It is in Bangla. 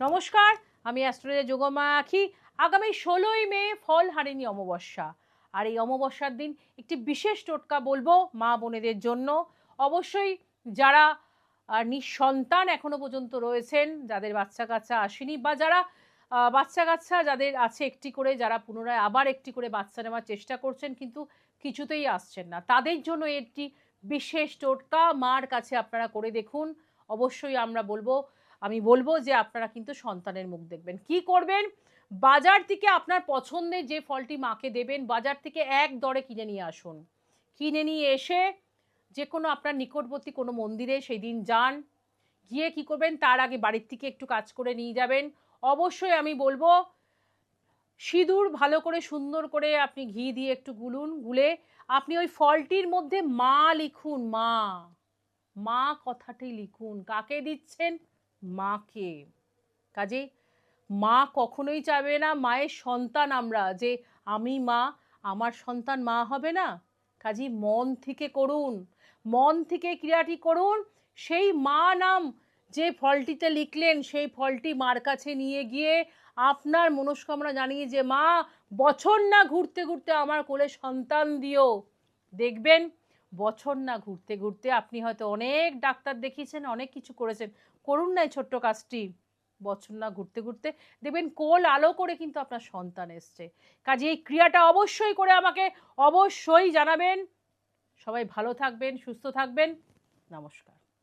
নমস্কার, আমি অ্যাস্ট্রোলজার যোগমা আখি। আগামী ১৬ই মে ফলহারিণী অমাবস্যা। আর এই অমাবস্যার দিন একটি বিশেষ টোটকা বলবো মা বোনেদের জন্য। অবশ্যই যারা নিঃসন্তান এখনো পর্যন্ত রয়েছেন, যাদের বাচ্চা কাচ্চা আসেনি, বা যারা বাচ্চা কাচ্চা যাদের আছে একটি করে, যারা পুনরায় আবার একটি করে বাচ্চা নেওয়ার চেষ্টা করছেন কিন্তু কিছুতেই আসছেন না, তাদের জন্য একটি বিশেষ টোটকা মার কাছে আপনারা করে দেখুন। অবশ্যই আমি বলবো যে আপনারা কিন্তু সন্তানের মুখ দেখবেন। কি করবেন? বাজার থেকে আপনার পছন্দের যে ফলটি মাকে দেবেন, বাজার থেকে এক দরে কিনে নিয়ে আসুন। কিনে নিয়ে এসে যে কোনো আপনার নিকটবর্তী কোনো মন্দিরে সেই দিন যান। গিয়ে কি করবেন? তার আগে বাড়ির থেকে একটু কাজ করে নিয়ে যাবেন। অবশ্যই আমি বলবো সিঁদুর ভালো করে সুন্দর করে আপনি ঘি দিয়ে একটু গুলে আপনি ওই ফলটির মধ্যে মা লিখুন। মা, মা কথাটি লিখুন। কাকে দিচ্ছেন? মাকে। কাজেই মা কখনোই চাইবে না, মায়ের সন্তান আমরা, যে আমি মা, আমার সন্তান মা হবে না। কাজেই মন থেকে করুন, মন থেকে ক্রিয়াটি করুন। সেই মা নাম যে ফলটিতে লিখলেন, সেই ফলটি মার কাছে নিয়ে গিয়ে আপনার মনস্কামনা জানিয়ে যে মা, বছর না ঘুরতে ঘুরতে আমার কোলে সন্তান দিও। দেখবেন বছর না ঘুরতে ঘুরতে, আপনি হয়তো অনেক ডাক্তার দেখিয়েছেন, অনেক কিছু করেছেন, করুন না এই ছোট্ট কাজটি। বছর না ঘুরতে ঘুরতে দেখবেন কোল আলো করে কিন্তু আপনার সন্তান এসছে। কাজে এই ক্রিয়াটা অবশ্যই করে আমাকে অবশ্যই জানাবেন। সবাই ভালো থাকবেন, সুস্থ থাকবেন। নমস্কার।